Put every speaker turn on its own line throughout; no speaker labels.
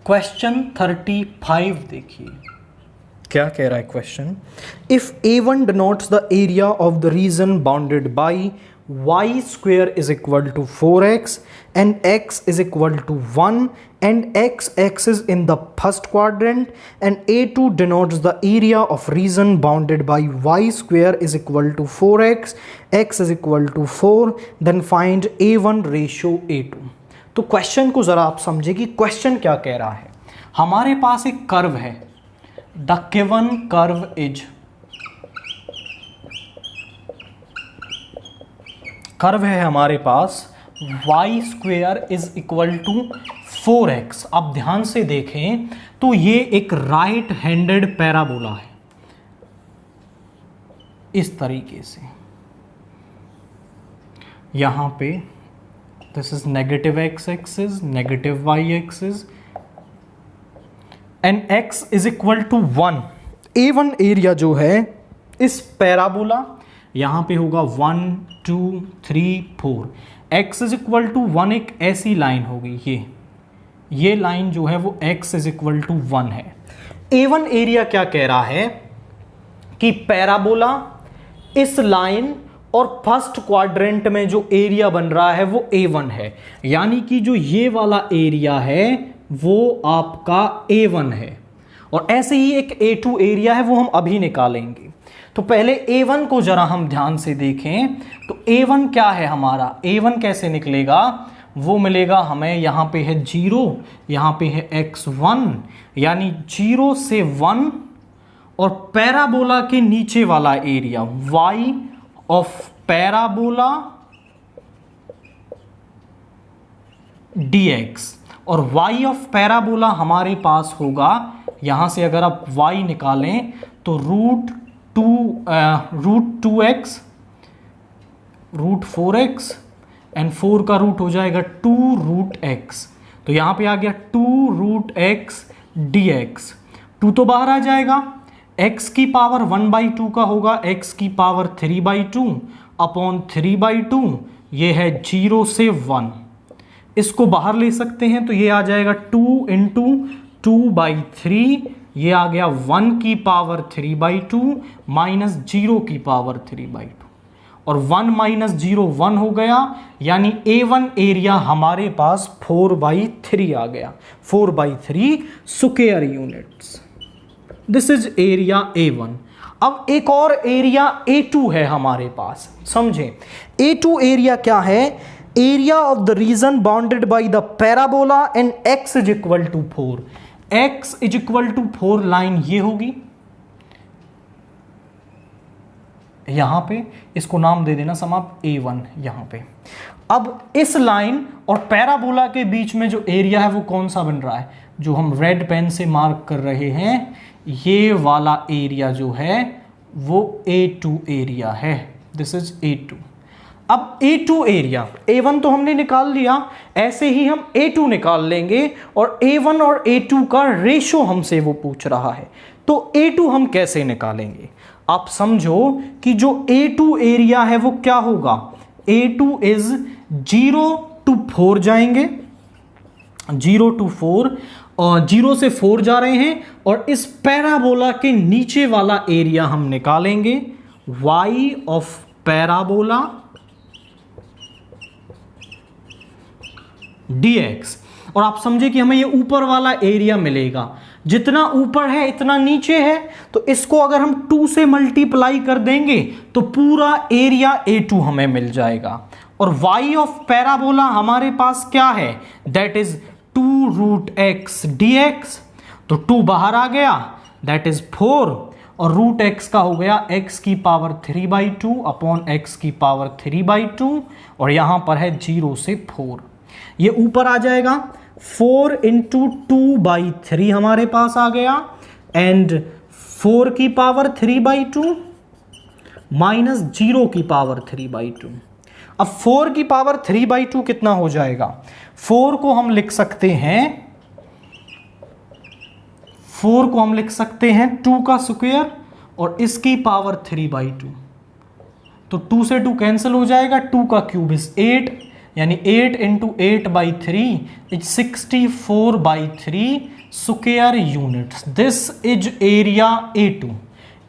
Question 35 देखिए क्या कह रहा है question. If A1 denotes the area of the region bounded by y square is equal to 4x and x is equal to 1 and x is in the first quadrant and A2 denotes the area of region bounded by y square is equal to 4x, x is equal to 4, then find A1 ratio A2। तो question को ज़रा आप समझे कि question क्या कह रहा है। हमारे पास एक कर्व है, the given curve is, curve है हमारे पास y square is equal to 4x। अब ध्यान से देखें तो ये एक राइट हैंडेड पैराबोला है इस तरीके से। यहां पे this is negative x axis, negative y axis and x is equal to 1। A1 area जो है इस पैराबोला यहां पे होगा 1 2 3 4, x इज इक्वल टू 1 एक ऐसी लाइन होगी, ये लाइन जो है वो x इज इक्वल टू 1 है। A1 एरिया क्या कह रहा है कि पैराबोला इस लाइन और फर्स्ट क्वाड्रेंट में जो एरिया बन रहा है वो A1 है, यानी कि जो ये वाला एरिया है वो आपका A1 है। और ऐसे ही एक A2 एरिया है वो हम अभी निकालेंगे। तो पहले A1 को जरा हम ध्यान से देखें तो A1 क्या है हमारा, A1 कैसे निकलेगा, वो मिलेगा हमें, यहाँ पे है 0, यहाँ पे है x1, यानी 0 से 1 और पैराबोला के नीचे वाला area y of parabola dx, और y ऑफ पैराबोला हमारे पास होगा, यहां से अगर आप y निकालें तो root 2x root 4x and 4 का रूट हो जाएगा 2 रूट x। तो यहां पे आ गया 2 रूट x dx, 2 तो बाहर आ जाएगा, x की पावर 1/2 का होगा, x की पावर 3/2 अपॉन 3/2, ये है 0 से 1। इसको बाहर ले सकते हैं तो ये आ जाएगा 2 इंटू 2/3, ये आ गया 1 की पावर 3/2 माइनस 0 की पावर 3/2, और 1 माइनस 0 1 हो गया, यानी A1 एरिया हमारे पास 4/3 आ गया, 4/3 square units. This is area A1। अब एक और एरिया A2 है हमारे पास, समझें। A2 एरिया क्या है, area of the region bounded by the parabola and x is equal to 4। x is equal to 4 line ये होगी, यहां पे इसको नाम दे देना समाप्त A1 यहां पे। अब इस लाइन और पैराबोला के बीच में जो एरिया है वो कौन सा बन रहा है, जो हम रेड पेन से मार्क कर रहे हैं, ये वाला एरिया जो है वो A2 एरिया है। This is A2। अब A2 एरिया, A1 तो हमने निकाल लिया, ऐसे ही हम A2 निकाल लेंगे, और A1 और A2 का रेशो हमसे वो पूछ रहा है, तो A2 हम कैसे निकालेंगे। आप समझो कि जो A2 एरिया है वो क्या होगा, A2 इज 0 to 4 जाएंगे, 0 to 4, और 0 से 4 जा रहे हैं, और इस पैराबोला के नीचे वाला एरिया हम निकालेंगे, y ऑफ पैराबोला dx। और आप समझे कि हमें ये ऊपर वाला एरिया मिलेगा, जितना ऊपर है इतना नीचे है, तो इसको अगर हम 2 से मल्टीप्लाई कर देंगे तो पूरा एरिया A2 हमें मिल जाएगा। और y ऑफ पैराबोला हमारे पास क्या है, that is 2 root x dx, तो 2 बाहर आ गया, दैट इज 4, और रूट x का हो गया x की पावर 3/2 अपॉन x की पावर 3/2, और यहां पर है 0 से 4, ये ऊपर आ जाएगा, 4 इंटू 2/3 हमारे पास आ गया, एंड 4 की पावर 3/2 माइनस 0 की पावर 3/2। अब 4 की पावर 3/2 कितना हो जाएगा, 4 को हम लिख सकते हैं, 4 को हम लिख सकते हैं 2 का स्क्वायर और इसकी पावर 3/2, तो 2 से 2 कैंसिल हो जाएगा, 2 का क्यूब इज 8, यानी 8 into 8/3 is 64/3 square units. This is area A2।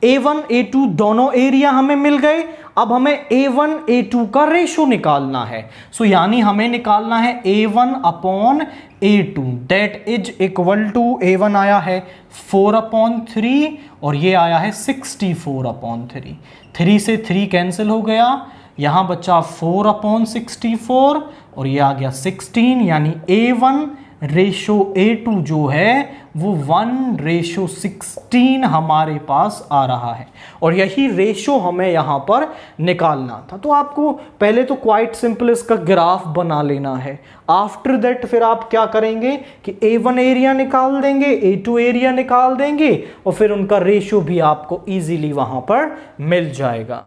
A1 A2 दोनों एरिया हमें मिल गए। अब हमें A1 A2 का रेशो निकालना है। सो यानी हमें निकालना है A1 upon A2 that is equal to A1 आया है 4/3 और ये आया है 64/3। 3 से 3 कैंसिल हो गया, यहां बचा 4/64 और ये आ गया 16, यानी A1 रेशो A2 जो है वो 1:16 हमारे पास आ रहा है और यही रेशो हमें यहां पर निकालना था। तो आपको पहले तो क्वाइट सिंपल इसका ग्राफ बना लेना है। आफ्टर दैट फिर आप क्या करेंगे कि A1 एरिया निकाल देंगे, A2 एरिया निकाल देंगे और फिर उनका रेशो भी आपको इजीली वहां पर मिल जाएगा।